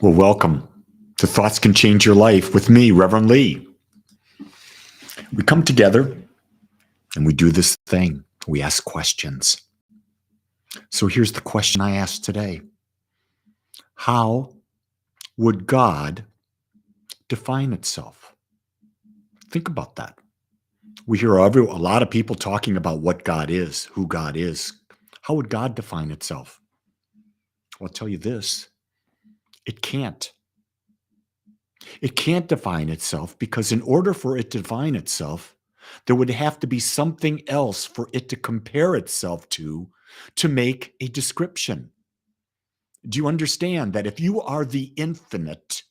Well, welcome to Thoughts Can Change Your Life with me, Reverend Lee. We come together and we do this thing. We ask questions. So here's the question I asked today. How would God define itself? Think about that. We hear a lot of people talking about what God is, who God is. How would God define itself? Well, I'll tell you this. It can't. It can't define itself because in order for it to define itself, there would have to be something else for it to compare itself to make a description. Do you understand that if you are the infinite,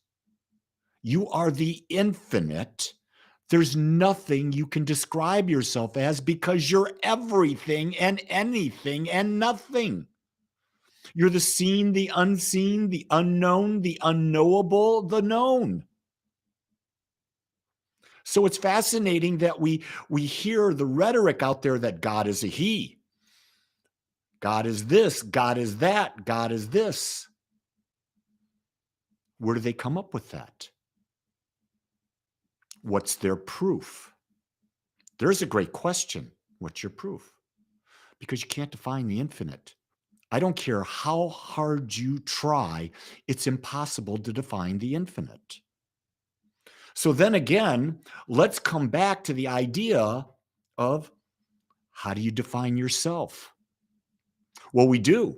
there's nothing you can describe yourself as because you're everything and anything and nothing. You're the seen, the unseen, the unknown, the unknowable, the known. So it's fascinating that we hear the rhetoric out there that God is a he. God is this, God is that, God is this. Where do they come up with that? What's their proof? There's a great question. What's your proof? Because you can't define the infinite. I don't care how hard you try, it's impossible to define the infinite. So then again, let's come back to the idea of how do you define yourself? Well, we do.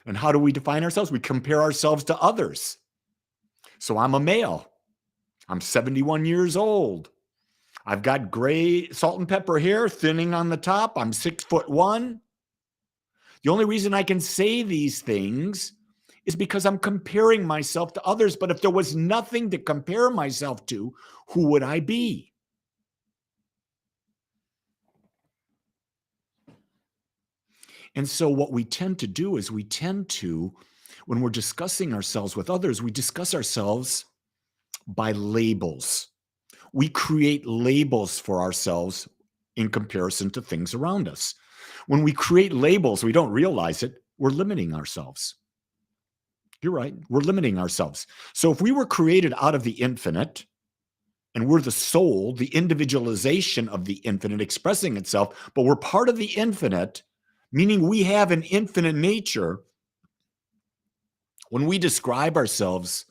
And how do we define ourselves? We compare ourselves to others. So I'm a male. I'm 71 years old. I've got gray salt and pepper hair thinning on the top. I'm 6'1". The only reason I can say these things is because I'm comparing myself to others. But if there was nothing to compare myself to, who would I be? And so what we tend to do is when we're discussing ourselves with others, we discuss ourselves by labels. We create labels for ourselves in comparison to things around us. When we create labels, we don't realize it, we're limiting ourselves. You're right, we're limiting ourselves. So if we were created out of the infinite, and we're the soul, the individualization of the infinite expressing itself, but we're part of the infinite, meaning we have an infinite nature. When we describe ourselves,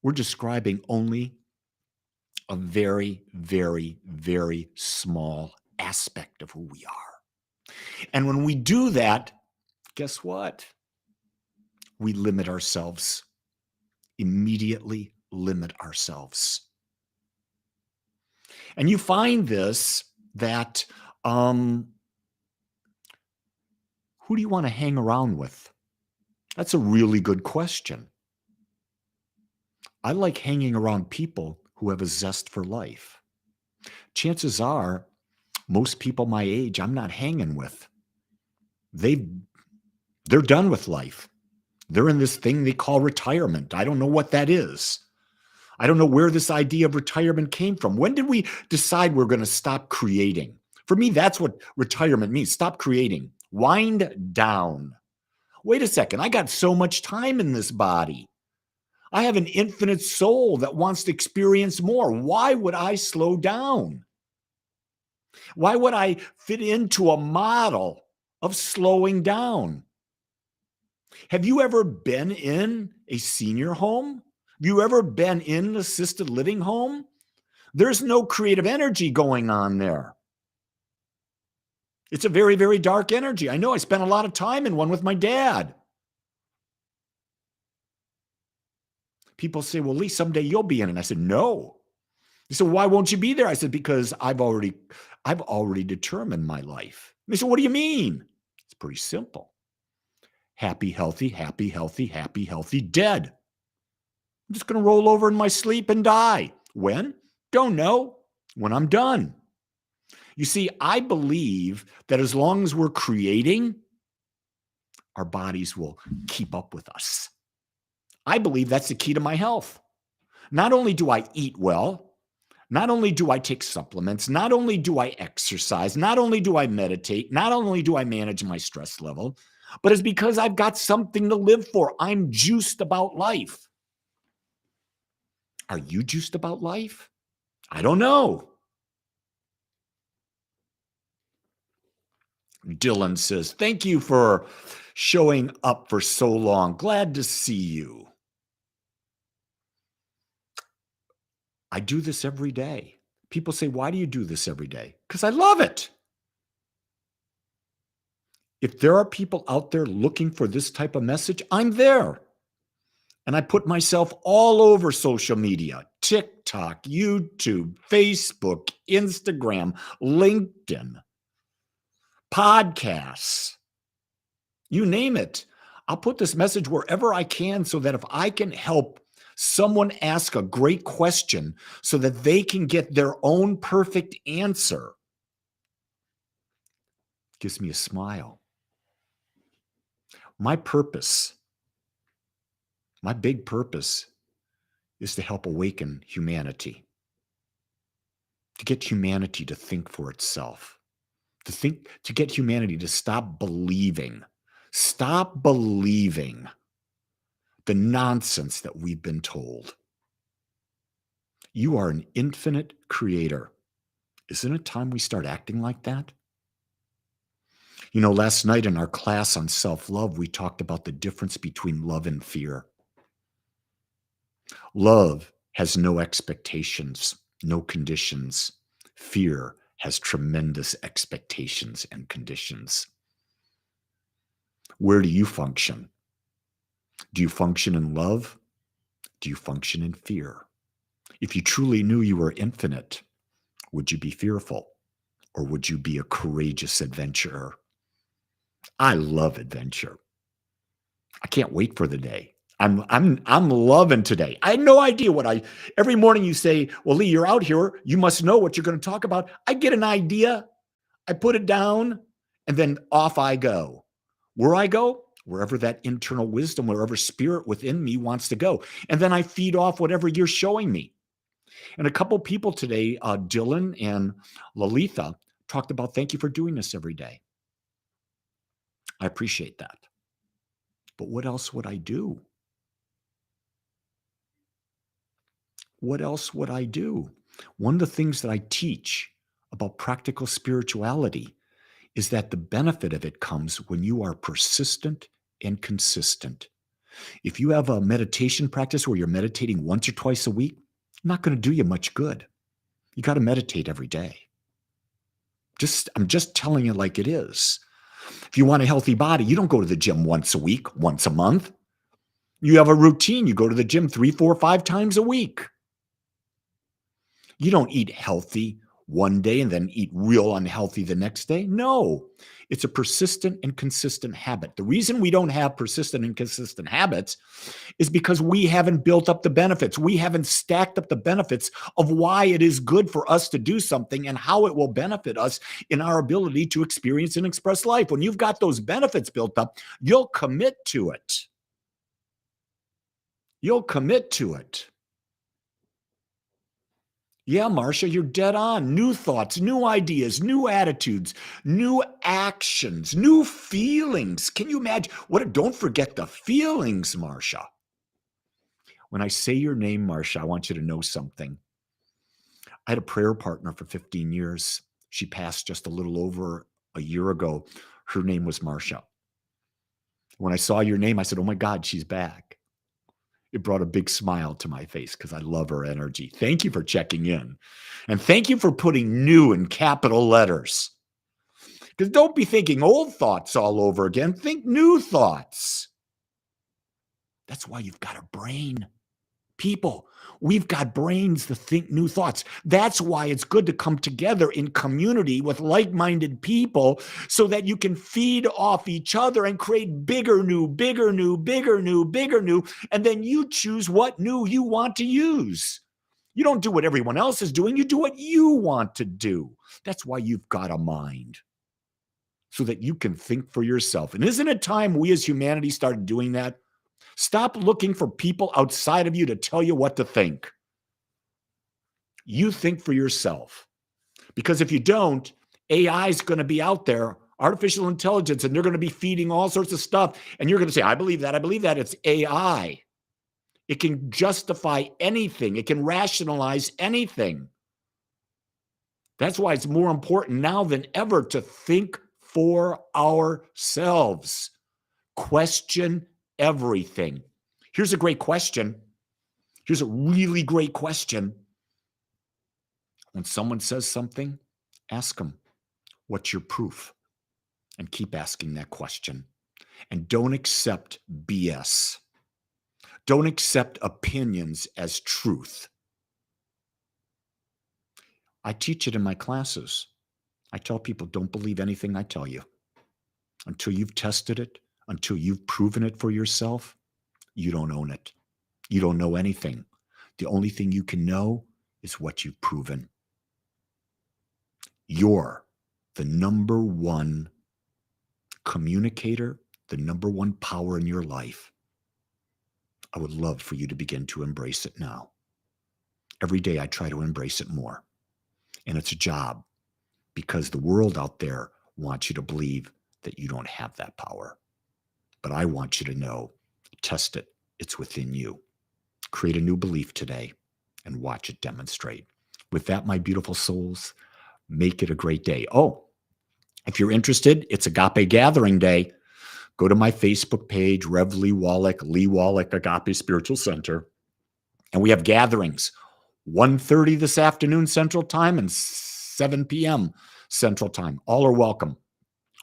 we're describing only a very, very, very small aspect of who we are. And when we do that, guess what? We limit ourselves, immediately limit ourselves. And you find this that who do you want to hang around with? That's a really good question. I like hanging around people who have a zest for life. Chances are, most people my age, I'm not hanging with. They're done with life. They're in this thing they call retirement. I don't know what that is. I don't know where this idea of retirement came from. When did we decide we're going to stop creating? For me, that's what retirement means. Stop creating. Wind down. Wait a second. I got so much time in this body. I have an infinite soul that wants to experience more. Why would I slow down? Why would I fit into a model of slowing down? Have you ever been in a senior home? Have you ever been in an assisted living home? There's no creative energy going on there. It's a very, very dark energy. I know I spent a lot of time in one with my dad. People say, well, Lee, someday you'll be in it. And I said, no. They said, why won't you be there? I said, because I've already determined my life. And they said, what do you mean? It's pretty simple. Happy, healthy, happy, healthy, happy, healthy, dead. I'm just going to roll over in my sleep and die. When? Don't know. When I'm done. You see, I believe that as long as we're creating, our bodies will keep up with us. I believe that's the key to my health. Not only do I eat well, not only do I take supplements, not only do I exercise, not only do I meditate, not only do I manage my stress level, but it's because I've got something to live for. I'm juiced about life. Are you juiced about life? I don't know. Dylan says, thank you for showing up for so long. Glad to see you. I do this every day. People say, why do you do this every day? Because I love it. If there are people out there looking for this type of message, I'm there. And I put myself all over social media, TikTok, YouTube, Facebook, Instagram, LinkedIn, podcasts, you name it. I'll put this message wherever I can so that if I can help someone ask a great question so that they can get their own perfect answer, gives me a smile. My purpose, my big purpose is to help awaken humanity, to get humanity to think for itself, to get humanity to stop believing the nonsense that we've been told. You are an infinite creator. Isn't it time we start acting like that? You know, last night in our class on self-love, we talked about the difference between love and fear. Love has no expectations, no conditions. Fear has tremendous expectations and conditions. Where do you function? Do you function in love? Do you function in fear? If you truly knew you were infinite, would you be fearful? Or would you be a courageous adventurer? I love adventure. I can't wait for the day. I'm loving today. I had no idea every morning you say, well, Lee, you're out here. You must know what you're going to talk about. I get an idea. I put it down and then off I go. Where I go, wherever that internal wisdom, wherever spirit within me wants to go. And then I feed off whatever you're showing me. And a couple people today, Dylan and Lalitha, talked about, thank you for doing this every day. I appreciate that. But what else would I do? What else would I do? One of the things that I teach about practical spirituality is that the benefit of it comes when you are persistent and consistent. If you have a meditation practice where you're meditating once or twice a week, not going to do you much good. You got to meditate every day. I'm just telling you like it is. If you want a healthy body, you don't go to the gym once a week, once a month. You have a routine. You go to the gym 3, 4, 5 times a week. You don't eat healthy one day and then eat real unhealthy the next day. No, it's a persistent and consistent habit. The reason we don't have persistent and consistent habits is because we haven't built up the benefits. We haven't stacked up the benefits of why it is good for us to do something and how it will benefit us in our ability to experience and express life. When you've got those benefits built up, you'll commit to it. You'll commit to it. Yeah, Marcia, you're dead on. New thoughts, new ideas, new attitudes, new actions, new feelings. Can you imagine? Don't forget the feelings, Marcia. When I say your name, Marcia, I want you to know something. I had a prayer partner for 15 years. She passed just a little over a year ago. Her name was Marcia. When I saw your name, I said, oh my God, she's back. It brought a big smile to my face because I love her energy. Thank you for checking in. And thank you for putting new in capital letters. Because don't be thinking old thoughts all over again. Think new thoughts. That's why you've got a brain. People, we've got brains to think new thoughts. That's why it's good to come together in community with like-minded people so that you can feed off each other and create bigger new, and then you choose what new you want to use. You don't do what everyone else is doing. You do what you want to do. That's why you've got a mind, so that you can think for yourself. And isn't it time we as humanity started doing that? Stop looking for people outside of you to tell you what to think. You think for yourself. Because if you don't, AI is going to be out there, artificial intelligence, and they're going to be feeding all sorts of stuff. And you're going to say, I believe that. It's AI. It can justify anything. It can rationalize anything. That's why it's more important now than ever to think for ourselves. Question everything. Here's a great question. Here's a really great question. When someone says something, ask them, what's your proof? And keep asking that question. And don't accept BS. Don't accept opinions as truth. I teach it in my classes. I tell people, don't believe anything I tell you. Until you've tested it, until you've proven it for yourself, you don't own it. You don't know anything. The only thing you can know is what you've proven. You're the number one communicator, the number one power in your life. I would love for you to begin to embrace it now. Every day I try to embrace it more. And it's a job because the world out there wants you to believe that you don't have that power. But I want you to know, test it. It's within you. Create a new belief today and watch it demonstrate. With that, my beautiful souls, make it a great day. Oh, if you're interested, it's Agape Gathering Day. Go to my Facebook page, Rev Lee Wallach, Agape Spiritual Center. And we have gatherings, 1:30 this afternoon Central Time and 7 p.m. Central Time. All are welcome.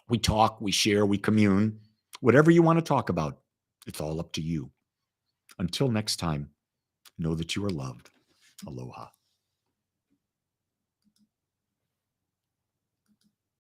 We talk, we share, we commune. Whatever you want to talk about, it's all up to you. Until next time, know that you are loved. Aloha.